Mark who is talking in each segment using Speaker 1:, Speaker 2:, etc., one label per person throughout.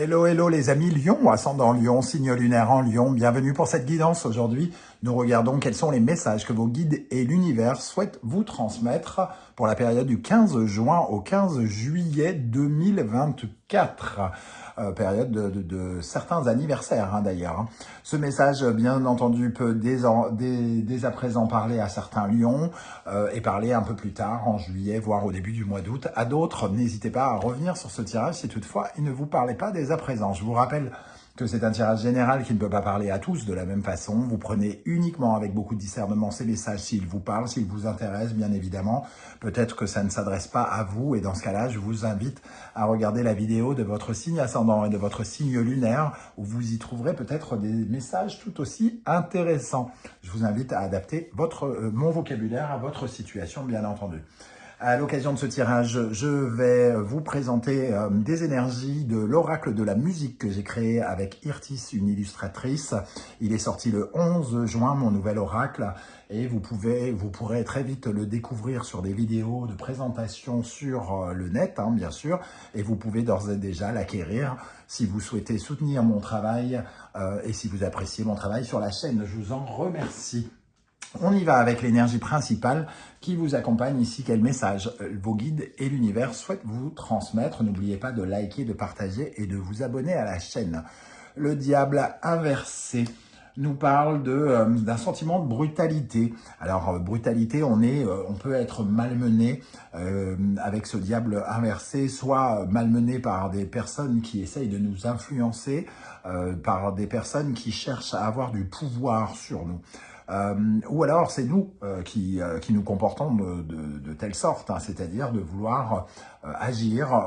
Speaker 1: Hello, hello les amis Lion, ascendant Lion, signe lunaire en Lion, bienvenue pour cette guidance. Aujourd'hui, nous regardons quels sont les messages que vos guides et l'univers souhaitent vous transmettre pour la période du 15 juin au 15 juillet 2024. Période de certains anniversaires d'ailleurs. Ce message, bien entendu, peut dès à présent parler à certains lions et parler un peu plus tard, en juillet, voire au début du mois d'août. À d'autres, n'hésitez pas à revenir sur ce tirage si toutefois il ne vous parlait pas dès à présent. Je vous rappelle que c'est un tirage général qui ne peut pas parler à tous de la même façon. Vous prenez uniquement avec beaucoup de discernement ces messages s'ils vous parlent, s'ils vous intéressent, bien évidemment. Peut-être que ça ne s'adresse pas à vous et dans ce cas-là, je vous invite à regarder la vidéo de votre signe ascendant et de votre signe lunaire où vous y trouverez peut-être des messages tout aussi intéressants. Je vous invite à adapter mon vocabulaire à votre situation, bien entendu. À l'occasion de ce tirage, je vais vous présenter des énergies de l'oracle de la musique que j'ai créé avec Irtis, une illustratrice. Il est sorti le 11 juin, mon nouvel oracle, et vous pourrez très vite le découvrir sur des vidéos de présentation sur le net, bien sûr, et vous pouvez d'ores et déjà l'acquérir si vous souhaitez soutenir mon travail et si vous appréciez mon travail sur la chaîne. Je vous en remercie. On y va avec l'énergie principale qui vous accompagne ici. Quel message vos guides et l'univers souhaitent vous transmettre? N'oubliez pas de liker, de partager et de vous abonner à la chaîne. Le diable inversé nous parle d'un sentiment de brutalité. Alors, brutalité, on peut être malmené avec ce diable inversé, soit malmené par des personnes qui essayent de nous influencer, par des personnes qui cherchent à avoir du pouvoir sur nous. Ou alors c'est nous qui nous comportons de telle sorte, c'est-à-dire de vouloir agir,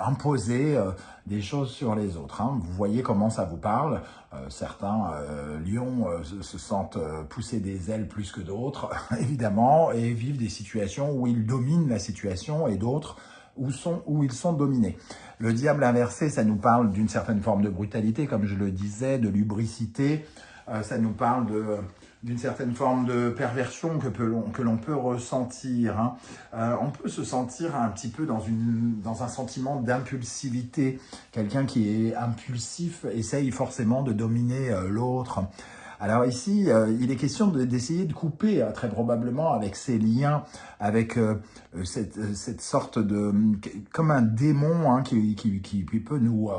Speaker 1: imposer des choses sur les autres. Vous voyez comment ça vous parle. Certains lions se sentent pousser des ailes plus que d'autres, évidemment, et vivent des situations où ils dominent la situation et d'autres où ils sont dominés. Le diable inversé, ça nous parle d'une certaine forme de brutalité, comme je le disais, de lubricité. Ça nous parle d'une certaine forme de perversion que l'on peut ressentir. On peut se sentir un petit peu dans un sentiment d'impulsivité. Quelqu'un qui est impulsif essaye forcément de dominer l'autre. Alors ici, il est question d'essayer de couper très probablement avec ces liens, avec cette sorte de... comme un démon qui peut nous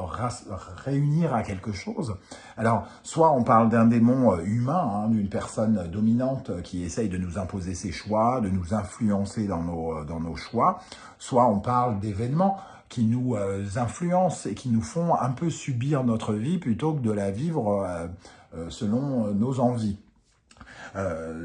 Speaker 1: réunir à quelque chose. Alors, soit on parle d'un démon humain, d'une personne dominante qui essaye de nous imposer ses choix, de nous influencer dans nos choix, soit on parle d'événements qui nous influencent et qui nous font un peu subir notre vie plutôt que de la vivre selon nos envies.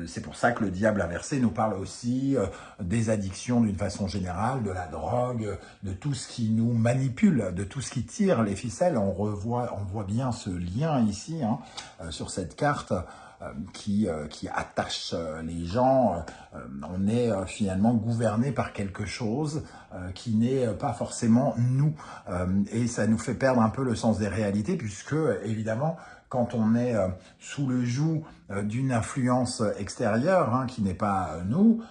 Speaker 1: C'est pour ça que le diable inversé nous parle aussi des addictions d'une façon générale, de la drogue, de tout ce qui nous manipule, de tout ce qui tire les ficelles. On voit bien ce lien ici sur cette carte qui attache les gens. On est finalement gouverné par quelque chose qui n'est pas forcément nous. Et ça nous fait perdre un peu le sens des réalités puisque, évidemment, quand on est sous le joug d'une influence extérieure qui n'est pas nous,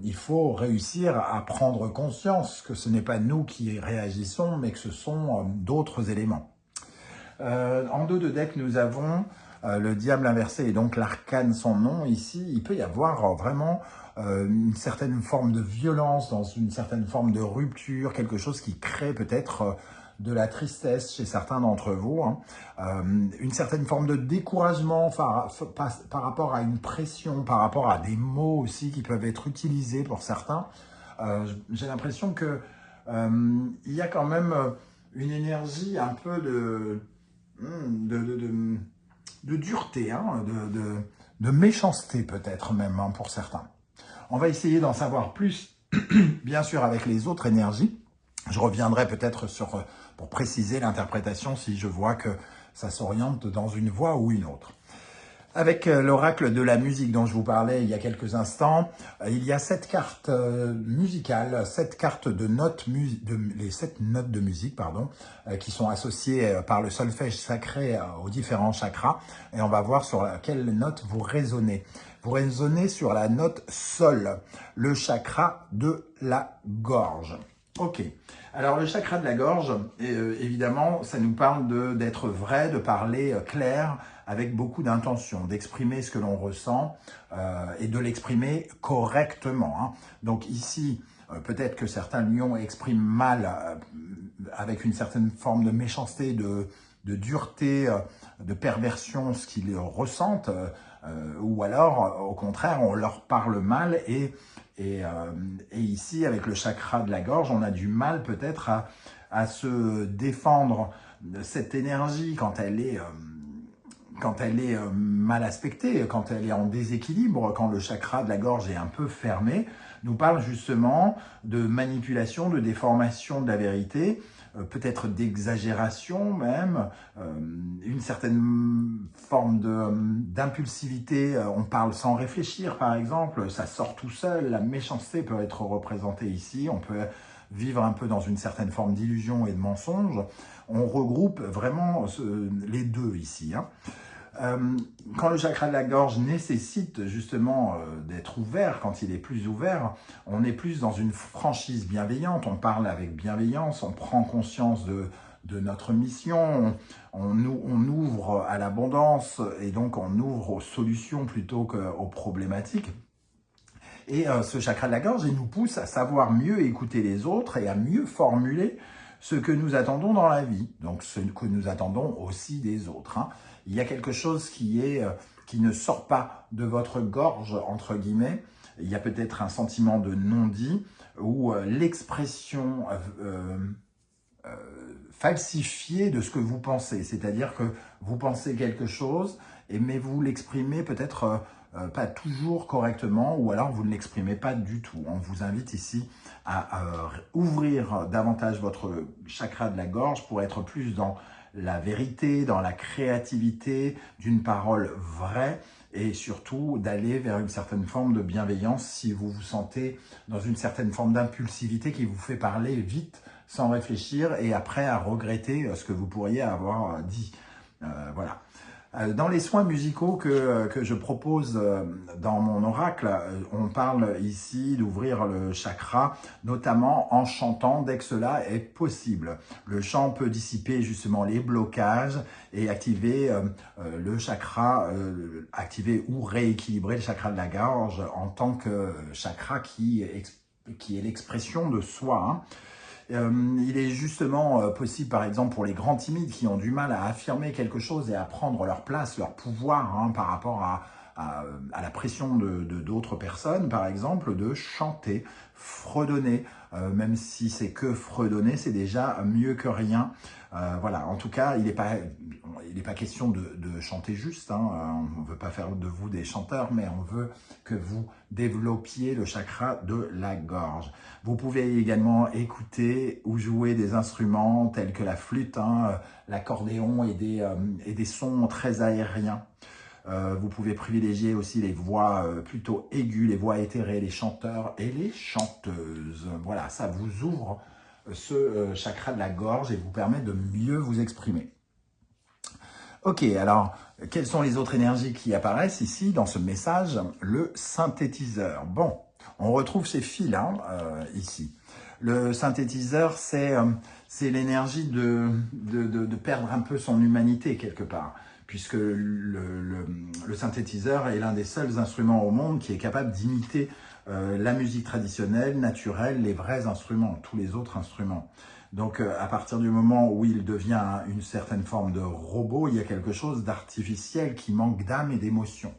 Speaker 1: il faut réussir à prendre conscience que ce n'est pas nous qui réagissons, mais que ce sont d'autres éléments. En dos de deck, nous avons le diable inversé et donc l'arcane son nom. Ici, il peut y avoir vraiment une certaine forme de violence, dans une certaine forme de rupture, quelque chose qui crée peut-être de la tristesse chez certains d'entre vous, une certaine forme de découragement par rapport à une pression, par rapport à des mots aussi qui peuvent être utilisés pour certains. J'ai l'impression que il y a quand même une énergie un peu de dureté, de méchanceté peut-être même pour certains. On va essayer d'en savoir plus, bien sûr, avec les autres énergies. Je reviendrai peut-être pour préciser l'interprétation si je vois que ça s'oriente dans une voie ou une autre. Avec l'oracle de la musique dont je vous parlais il y a quelques instants, il y a 7 cartes musicales, 7 cartes de notes, les 7 notes de musique, qui sont associées par le solfège sacré aux différents chakras. Et on va voir sur quelle note vous résonnez. Vous résonnez sur la note Sol, le chakra de la gorge. Ok. Alors le chakra de la gorge, évidemment, ça nous parle d'être vrai, de parler clair, avec beaucoup d'intention, d'exprimer ce que l'on ressent et de l'exprimer correctement, hein. Donc ici, peut-être que certains lions expriment mal, avec une certaine forme de méchanceté, de dureté, de perversion, ce qu'ils ressentent, ou alors, au contraire, on leur parle mal et, euh, et ici, avec le chakra de la gorge, on a du mal peut-être à se défendre de cette énergie quand elle est mal aspectée, quand elle est en déséquilibre, quand le chakra de la gorge est un peu fermé, nous parle justement de manipulation, de déformation de la vérité, peut-être d'exagération même, une certaine forme d'impulsivité, on parle sans réfléchir par exemple, ça sort tout seul, la méchanceté peut être représentée ici, on peut vivre un peu dans une certaine forme d'illusion et de mensonge, on regroupe vraiment les deux ici, hein. Quand le chakra de la gorge nécessite justement d'être ouvert, quand il est plus ouvert, on est plus dans une franchise bienveillante, on parle avec bienveillance, on prend conscience de notre mission, on ouvre à l'abondance et donc on ouvre aux solutions plutôt qu'aux problématiques. Et ce chakra de la gorge, il nous pousse à savoir mieux écouter les autres et à mieux formuler ce que nous attendons dans la vie, donc ce que nous attendons aussi des autres, hein. Il y a quelque chose qui ne sort pas de votre gorge, entre guillemets. Il y a peut-être un sentiment de non-dit ou l'expression falsifiée de ce que vous pensez. C'est-à-dire que vous pensez quelque chose, mais vous l'exprimez peut-être pas toujours correctement, ou alors vous ne l'exprimez pas du tout. On vous invite ici à ouvrir davantage votre chakra de la gorge pour être plus dans la vérité, dans la créativité d'une parole vraie et surtout d'aller vers une certaine forme de bienveillance si vous vous sentez dans une certaine forme d'impulsivité qui vous fait parler vite sans réfléchir et après à regretter ce que vous pourriez avoir dit. Voilà. Dans les soins musicaux que je propose dans mon oracle, on parle ici d'ouvrir le chakra, notamment en chantant dès que cela est possible. Le chant peut dissiper justement les blocages et activer le chakra, activer ou rééquilibrer le chakra de la gorge en tant que chakra qui est l'expression de soi, hein. Il est justement possible, par exemple, pour les grands timides qui ont du mal à affirmer quelque chose et à prendre leur place, leur pouvoir, hein, par rapport à la pression d'autres personnes, par exemple, de chanter, fredonner, même si c'est que fredonner, c'est déjà mieux que rien. Voilà, en tout cas, il n'est pas question de chanter juste, hein. On ne veut pas faire de vous des chanteurs, mais on veut que vous développiez le chakra de la gorge. Vous pouvez également écouter ou jouer des instruments tels que la flûte, hein, l'accordéon et des sons très aériens. Vous pouvez privilégier aussi les voix plutôt aiguës, les voix éthérées, les chanteurs et les chanteuses. Voilà, ça vous ouvre ce chakra de la gorge et vous permet de mieux vous exprimer. Ok, alors, quelles sont les autres énergies qui apparaissent ici dans ce message? Le synthétiseur. Bon, on retrouve ces fils hein, ici. Le synthétiseur, c'est l'énergie de perdre un peu son humanité quelque part, puisque le synthétiseur est l'un des seuls instruments au monde qui est capable d'imiter la musique traditionnelle, naturelle, les vrais instruments, tous les autres instruments. Donc à partir du moment où il devient une certaine forme de robot, il y a quelque chose d'artificiel qui manque d'âme et d'émotion.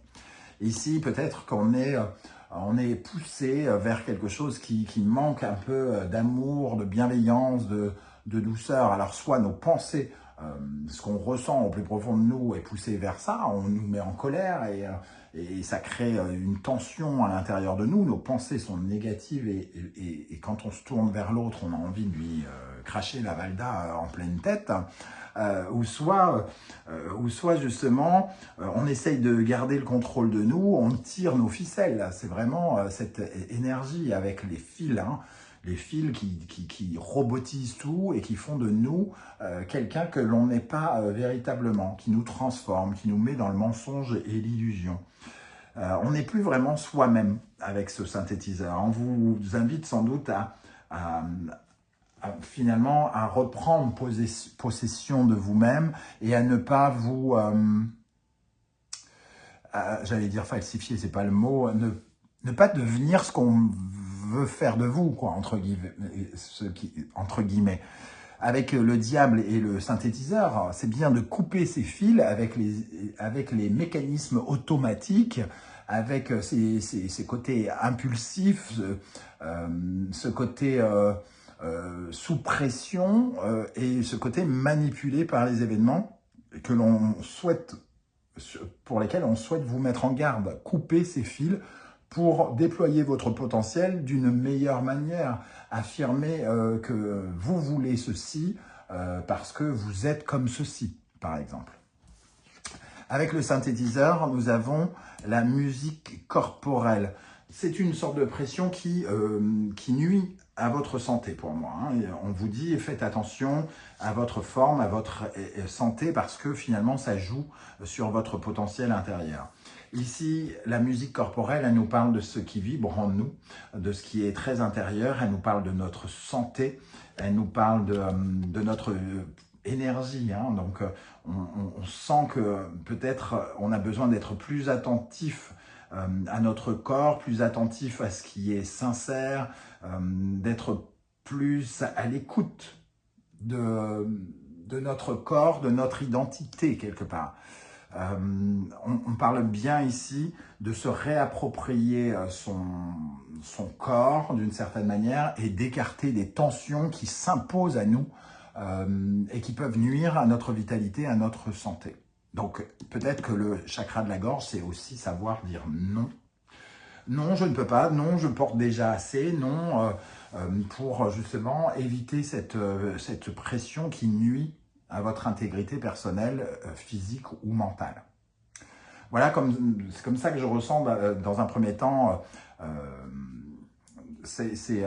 Speaker 1: Ici, peut-être qu'on est, on est poussé vers quelque chose qui manque un peu d'amour, de bienveillance, de douceur. Alors soit nos pensées, ce qu'on ressent au plus profond de nous est poussé vers ça, on nous met en colère et ça crée une tension à l'intérieur de nous. Nos pensées sont négatives et quand on se tourne vers l'autre, on a envie de lui cracher la valda en pleine tête. Ou soit justement, on essaye de garder le contrôle de nous, on tire nos ficelles. C'est vraiment cette énergie avec les fils, hein, les fils qui robotisent tout et qui font de nous quelqu'un que l'on n'est pas véritablement, qui nous transforme, qui nous met dans le mensonge et l'illusion. On n'est plus vraiment soi-même avec ce synthétiseur. On vous invite sans doute à finalement à reprendre possession de vous-même et à ne pas vous, j'allais dire falsifier, c'est pas le mot, ne pas devenir ce qu'on veut faire de vous, quoi, entre guillemets. Avec le diable et le synthétiseur, c'est bien de couper ces fils avec les mécanismes automatiques, avec ces côtés impulsifs, ce côté sous pression et ce côté manipulé par les événements que l'on souhaite, pour lesquels on souhaite vous mettre en garde. Couper ces fils pour déployer votre potentiel d'une meilleure manière, affirmer que vous voulez ceci parce que vous êtes comme ceci, par exemple. Avec le synthétiseur, nous avons la musique corporelle. C'est une sorte de pression qui nuit à votre santé pour moi. Hein. On vous dit, faites attention à votre forme, à votre santé, parce que finalement, ça joue sur votre potentiel intérieur. Ici, la musique corporelle, elle nous parle de ce qui vibre en nous, de ce qui est très intérieur, elle nous parle de notre santé, elle nous parle de notre énergie. Hein. Donc, on sent que peut-être on a besoin d'être plus attentif à notre corps, plus attentif à ce qui est sincère, d'être plus à l'écoute de notre corps, de notre identité quelque part. On parle bien ici de se réapproprier son corps d'une certaine manière et d'écarter des tensions qui s'imposent à nous et qui peuvent nuire à notre vitalité, à notre santé. Donc peut-être que le chakra de la gorge, c'est aussi savoir dire non. Non, je ne peux pas, non, je porte déjà assez, non, pour justement éviter cette pression qui nuit à votre intégrité personnelle, physique ou mentale. Voilà, c'est comme ça que je ressens dans un premier temps ces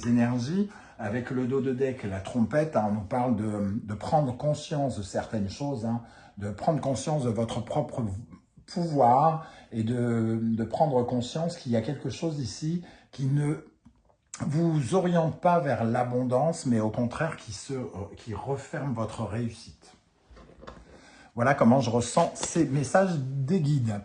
Speaker 1: énergies. Avec le dos de deck, la trompette, hein, on nous parle de prendre conscience de certaines choses, hein, de prendre conscience de votre propre pouvoir et de prendre conscience qu'il y a quelque chose ici qui ne vous oriente pas vers l'abondance, mais au contraire qui referme votre réussite. Voilà comment je ressens ces messages des guides.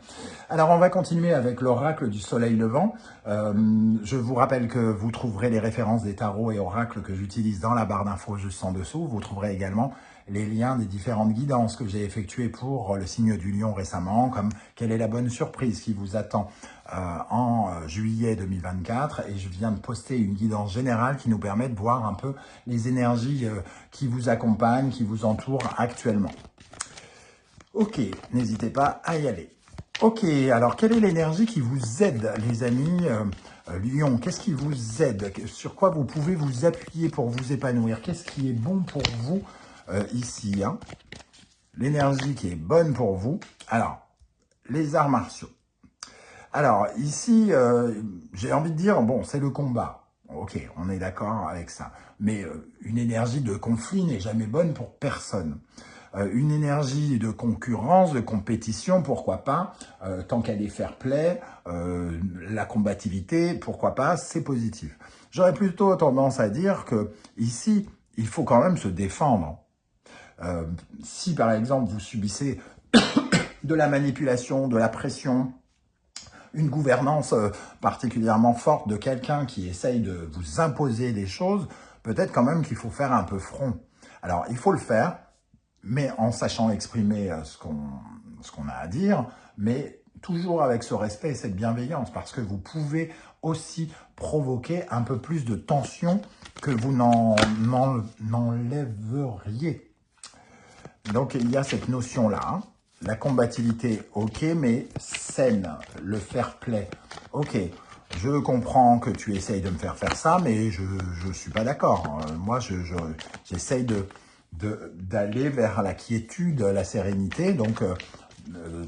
Speaker 1: Alors, on va continuer avec l'oracle du soleil levant. Je vous rappelle que vous trouverez les références des tarots et oracles que j'utilise dans la barre d'infos juste en dessous. Vous trouverez également les liens des différentes guidances que j'ai effectuées pour le signe du lion récemment, comme quelle est la bonne surprise qui vous attend en juillet 2024. Et je viens de poster une guidance générale qui nous permet de voir un peu les énergies qui vous accompagnent, qui vous entourent actuellement. Ok, n'hésitez pas à y aller. Ok, alors quelle est l'énergie qui vous aide, les amis Lion? Qu'est-ce qui vous aide? Sur quoi vous pouvez vous appuyer pour vous épanouir? Qu'est-ce qui est bon pour vous ici hein? L'énergie qui est bonne pour vous. Alors, les arts martiaux. Alors, ici, j'ai envie de dire, bon, c'est le combat. Ok, on est d'accord avec ça. Mais une énergie de conflit n'est jamais bonne pour personne. Une énergie de concurrence, de compétition, pourquoi pas, tant qu'elle est fair play, la combativité, pourquoi pas, c'est positif. J'aurais plutôt tendance à dire que ici, il faut quand même se défendre. Si par exemple vous subissez de la manipulation, de la pression, une gouvernance particulièrement forte de quelqu'un qui essaye de vous imposer des choses, peut-être quand même qu'il faut faire un peu front. Alors, il faut le faire, mais en sachant exprimer ce qu'on a à dire, mais toujours avec ce respect et cette bienveillance, parce que vous pouvez aussi provoquer un peu plus de tension que vous n'enlèveriez. Donc, il y a cette notion-là, hein. La combativité, ok, mais saine, le fair play, ok. Je comprends que tu essayes de me faire ça, mais je ne suis pas d'accord. Moi, j'essaye d'aller vers la quiétude, la sérénité, donc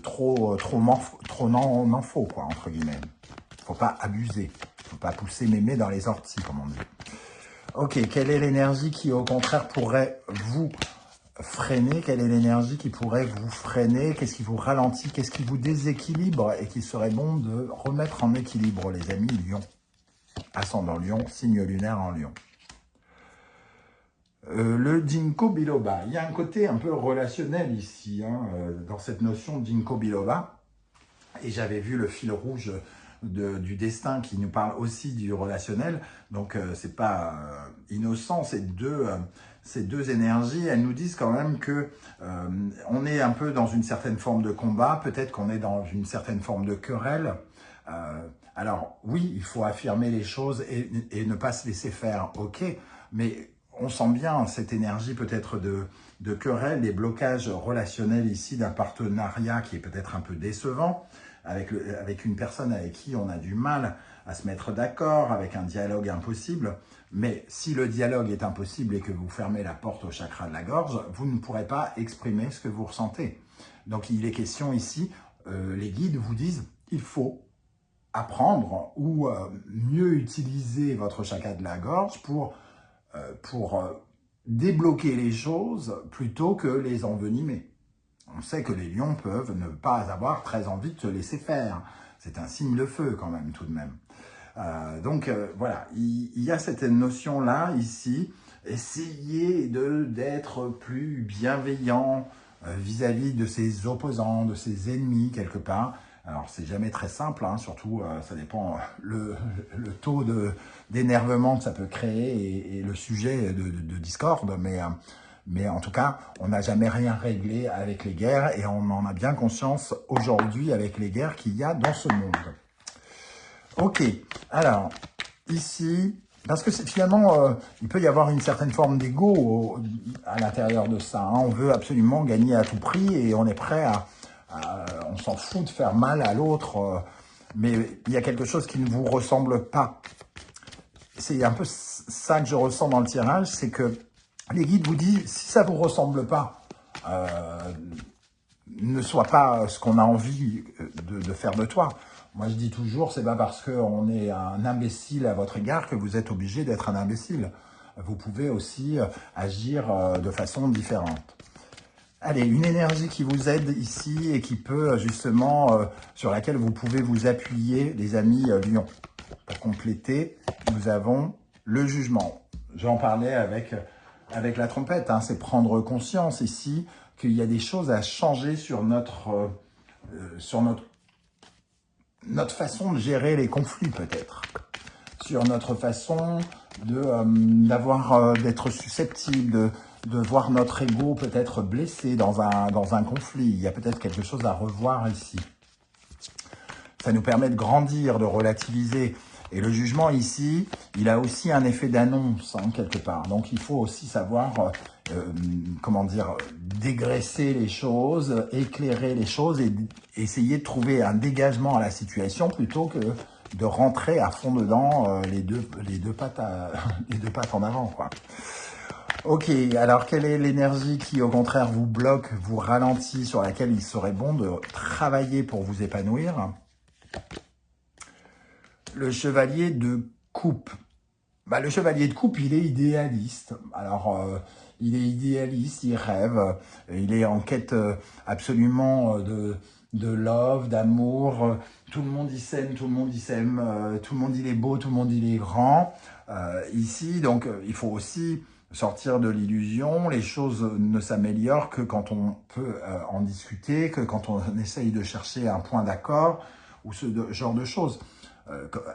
Speaker 1: trop n'en faut, quoi, entre guillemets. Faut pas abuser, faut pas pousser mémé dans les orties, comme on dit. Ok, quelle est l'énergie qui, au contraire, pourrait vous freiner? Quelle est l'énergie qui pourrait vous freiner? Qu'est-ce qui vous ralentit? Qu'est-ce qui vous déséquilibre et qui serait bon de remettre en équilibre, les amis Lion? Ascendant Lion, signe lunaire en Lion. le ginkgo biloba. Il y a un côté un peu relationnel ici, hein, dans cette notion de ginkgo biloba. Et j'avais vu le fil rouge du destin qui nous parle aussi du relationnel. Donc, c'est pas innocent, ces deux énergies. Elles nous disent quand même que on est un peu dans une certaine forme de combat. Peut-être qu'on est dans une certaine forme de querelle. Alors, oui, il faut affirmer les choses et ne pas se laisser faire, ok. Mais on sent bien cette énergie peut-être de querelle, des blocages relationnels ici d'un partenariat qui est peut-être un peu décevant, avec une personne avec qui on a du mal à se mettre d'accord, avec un dialogue impossible. Mais si le dialogue est impossible et que vous fermez la porte au chakra de la gorge, vous ne pourrez pas exprimer ce que vous ressentez. Donc il est question ici, les guides vous disent, il faut apprendre ou mieux utiliser votre chakra de la gorge pour débloquer les choses plutôt que les envenimer. On sait que les lions peuvent ne pas avoir très envie de se laisser faire. C'est un signe de feu quand même, tout de même. Donc voilà, il y a cette notion-là ici. Essayez d'être plus bienveillant vis-à-vis de ses opposants, de ses ennemis quelque part. Alors c'est jamais très simple, hein, surtout ça dépend le taux d'énervement que ça peut créer et le sujet de discorde, mais en tout cas, on n'a jamais rien réglé avec les guerres et on en a bien conscience aujourd'hui avec les guerres qu'il y a dans ce monde. Ok, alors, ici, parce que finalement, il peut y avoir une certaine forme d'ego à l'intérieur de ça. Hein. On veut absolument gagner à tout prix et on est prêt on s'en fout de faire mal à l'autre, mais il y a quelque chose qui ne vous ressemble pas. C'est un peu ça que je ressens dans le tirage, c'est que les guides vous disent, si ça ne vous ressemble pas, ne sois pas ce qu'on a envie de faire de toi. Moi, je dis toujours, c'est pas parce qu'on est un imbécile à votre égard que vous êtes obligé d'être un imbécile. Vous pouvez aussi agir de façon différente. Allez, une énergie qui vous aide ici et qui peut justement, sur laquelle vous pouvez vous appuyer, les amis Lion. Pour compléter, nous avons le jugement. J'en parlais avec la trompette, hein, c'est prendre conscience ici qu'il y a des choses à changer sur notre façon de gérer les conflits peut-être, sur notre façon d'être susceptible, de voir notre ego peut-être blessé dans un conflit. Il y a peut-être quelque chose à revoir ici. Ça nous permet de grandir, de relativiser. Et le jugement ici, il a aussi un effet d'annonce, hein, quelque part. Donc il faut aussi savoir, dégraisser les choses, éclairer les choses et essayer de trouver un dégagement à la situation plutôt que de rentrer à fond dedans les deux pattes en avant, quoi. Ok, alors quelle est l'énergie qui au contraire vous bloque, vous ralentit, sur laquelle il serait bon de travailler pour vous épanouir? Le chevalier de coupe. Bah, le chevalier de coupe, il est idéaliste. Alors, il est idéaliste, il rêve, il est en quête absolument de love, d'amour. Tout le monde y s'aime, tout le monde y s'aime, tout le monde il est beau, tout le monde il est grand. Ici, donc, il faut aussi sortir de l'illusion. Les choses ne s'améliorent que quand on peut en discuter, que quand on essaye de chercher un point d'accord ou ce genre de choses.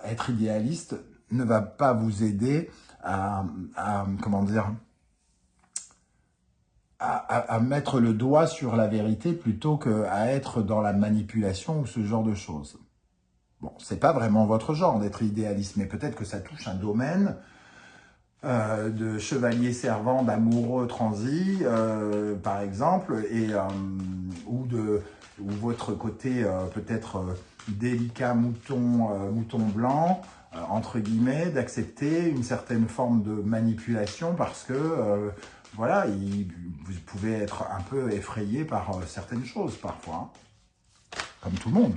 Speaker 1: Être idéaliste ne va pas vous aider à mettre le doigt sur la vérité plutôt qu'à être dans la manipulation ou ce genre de choses. Bon, c'est pas vraiment votre genre d'être idéaliste, mais peut-être que ça touche un domaine de chevalier servant, d'amoureux transi, par exemple, ou votre côté peut-être délicat mouton blanc, entre guillemets, d'accepter une certaine forme de manipulation parce que, voilà, vous pouvez être un peu effrayé par certaines choses parfois, hein, comme tout le monde.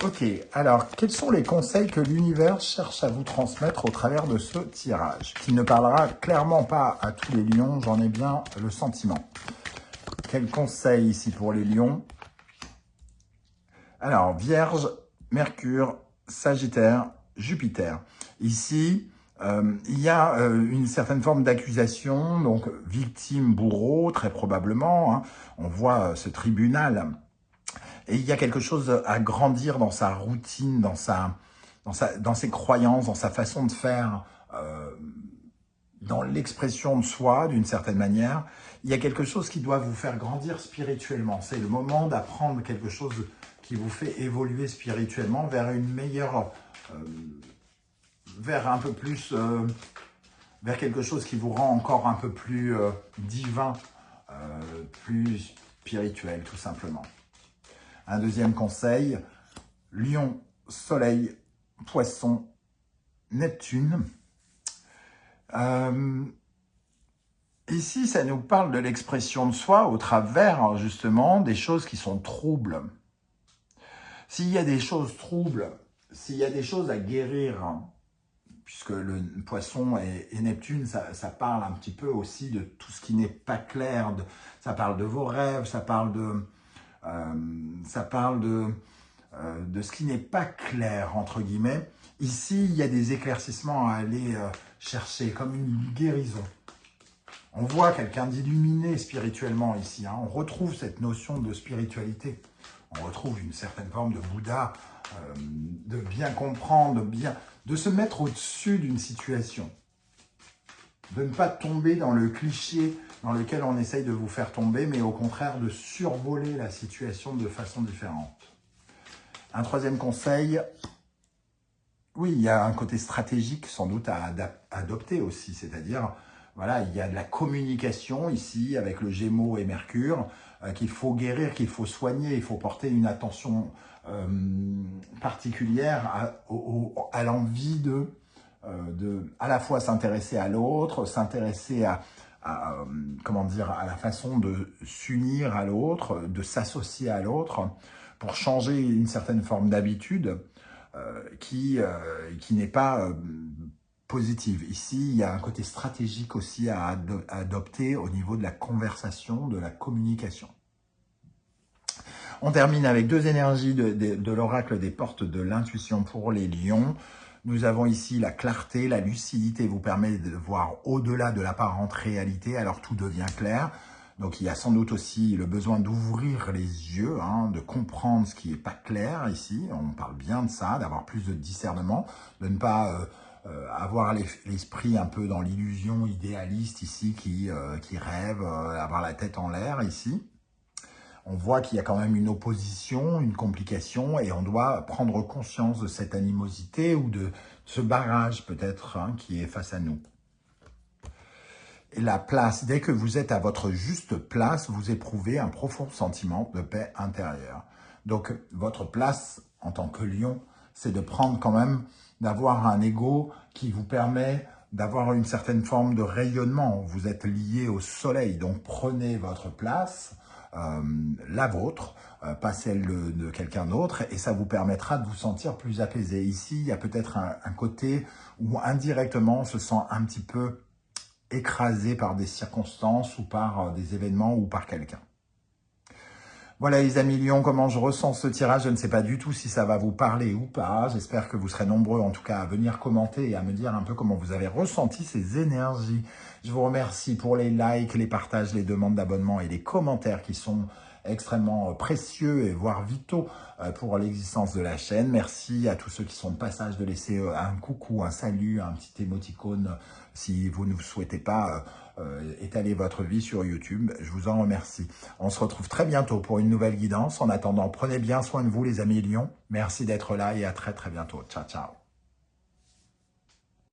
Speaker 1: Ok, alors, quels sont les conseils que l'univers cherche à vous transmettre au travers de ce tirage, qui ne parlera clairement pas à tous les lions, j'en ai bien le sentiment. Quels conseils ici pour les lions? Alors, Vierge, Mercure, Sagittaire, Jupiter. Ici, Il y a une certaine forme d'accusation, donc victime, bourreau, très probablement. Hein. On voit ce tribunal. Et il y a quelque chose à grandir dans sa routine, dans ses croyances, dans sa façon de faire, dans l'expression de soi, d'une certaine manière. Il y a quelque chose qui doit vous faire grandir spirituellement. C'est le moment d'apprendre quelque chose qui vous fait évoluer spirituellement vers une meilleure... vers un peu plus... vers quelque chose qui vous rend encore un peu plus divin, plus spirituel, tout simplement. Un deuxième conseil, Lion, Soleil, Poisson, Neptune. Ici, ça nous parle de l'expression de soi au travers, justement, des choses qui sont troubles. S'il y a des choses troubles, s'il y a des choses à guérir, puisque le Poisson et Neptune, ça parle un petit peu aussi de tout ce qui n'est pas clair, ça parle de vos rêves, ça parle de ce qui n'est pas clair, entre guillemets. Ici, il y a des éclaircissements à aller chercher, comme une guérison. On voit quelqu'un d'illuminé spirituellement ici. Hein. On retrouve cette notion de spiritualité. On retrouve une certaine forme de Bouddha, de bien comprendre, de se mettre au-dessus d'une situation. De ne pas tomber dans le cliché dans lequel on essaye de vous faire tomber, mais au contraire de survoler la situation de façon différente. Un troisième conseil, oui, il y a un côté stratégique sans doute à adopter aussi, c'est-à-dire, voilà, il y a de la communication ici avec le Gémeaux et Mercure, qu'il faut guérir, qu'il faut soigner, il faut porter une attention particulière à l'envie de à la fois s'intéresser à l'autre, s'intéresser comment dire, à la façon de s'unir à l'autre, de s'associer à l'autre, pour changer une certaine forme d'habitude qui n'est pas positive. Ici, il y a un côté stratégique aussi à adopter au niveau de la conversation, de la communication. On termine avec deux énergies de l'oracle des portes de l'intuition pour les lions. Nous avons ici la clarté, la lucidité vous permet de voir au-delà de l'apparente réalité, alors tout devient clair. Donc il y a sans doute aussi le besoin d'ouvrir les yeux, hein, de comprendre ce qui n'est pas clair ici. On parle bien de ça, d'avoir plus de discernement, de ne pas avoir l'esprit un peu dans l'illusion idéaliste ici qui rêve, avoir la tête en l'air ici. On voit qu'il y a quand même une opposition, une complication, et on doit prendre conscience de cette animosité ou de ce barrage peut-être hein, qui est face à nous. Et la place, dès que vous êtes à votre juste place, vous éprouvez un profond sentiment de paix intérieure. Donc votre place en tant que lion, c'est de prendre quand même, d'avoir un ego qui vous permet d'avoir une certaine forme de rayonnement. Vous êtes lié au soleil, donc prenez votre place, la vôtre, pas celle de quelqu'un d'autre, et ça vous permettra de vous sentir plus apaisé. Ici, il y a peut-être un côté où indirectement on se sent un petit peu écrasé par des circonstances ou par des événements ou par quelqu'un. Voilà les amis lions, comment je ressens ce tirage. Je ne sais pas du tout si ça va vous parler ou pas. J'espère que vous serez nombreux en tout cas à venir commenter et à me dire un peu comment vous avez ressenti ces énergies. Je vous remercie pour les likes, les partages, les demandes d'abonnement et les commentaires qui sont extrêmement précieux et voire vitaux pour l'existence de la chaîne. Merci à tous ceux qui sont de passage de laisser un coucou, un salut, un petit émoticône si vous ne souhaitez pas étaler votre vie sur YouTube. Je vous en remercie. On se retrouve très bientôt pour une nouvelle guidance. En attendant, prenez bien soin de vous les amis lions. Merci d'être là et à très très bientôt. Ciao, ciao.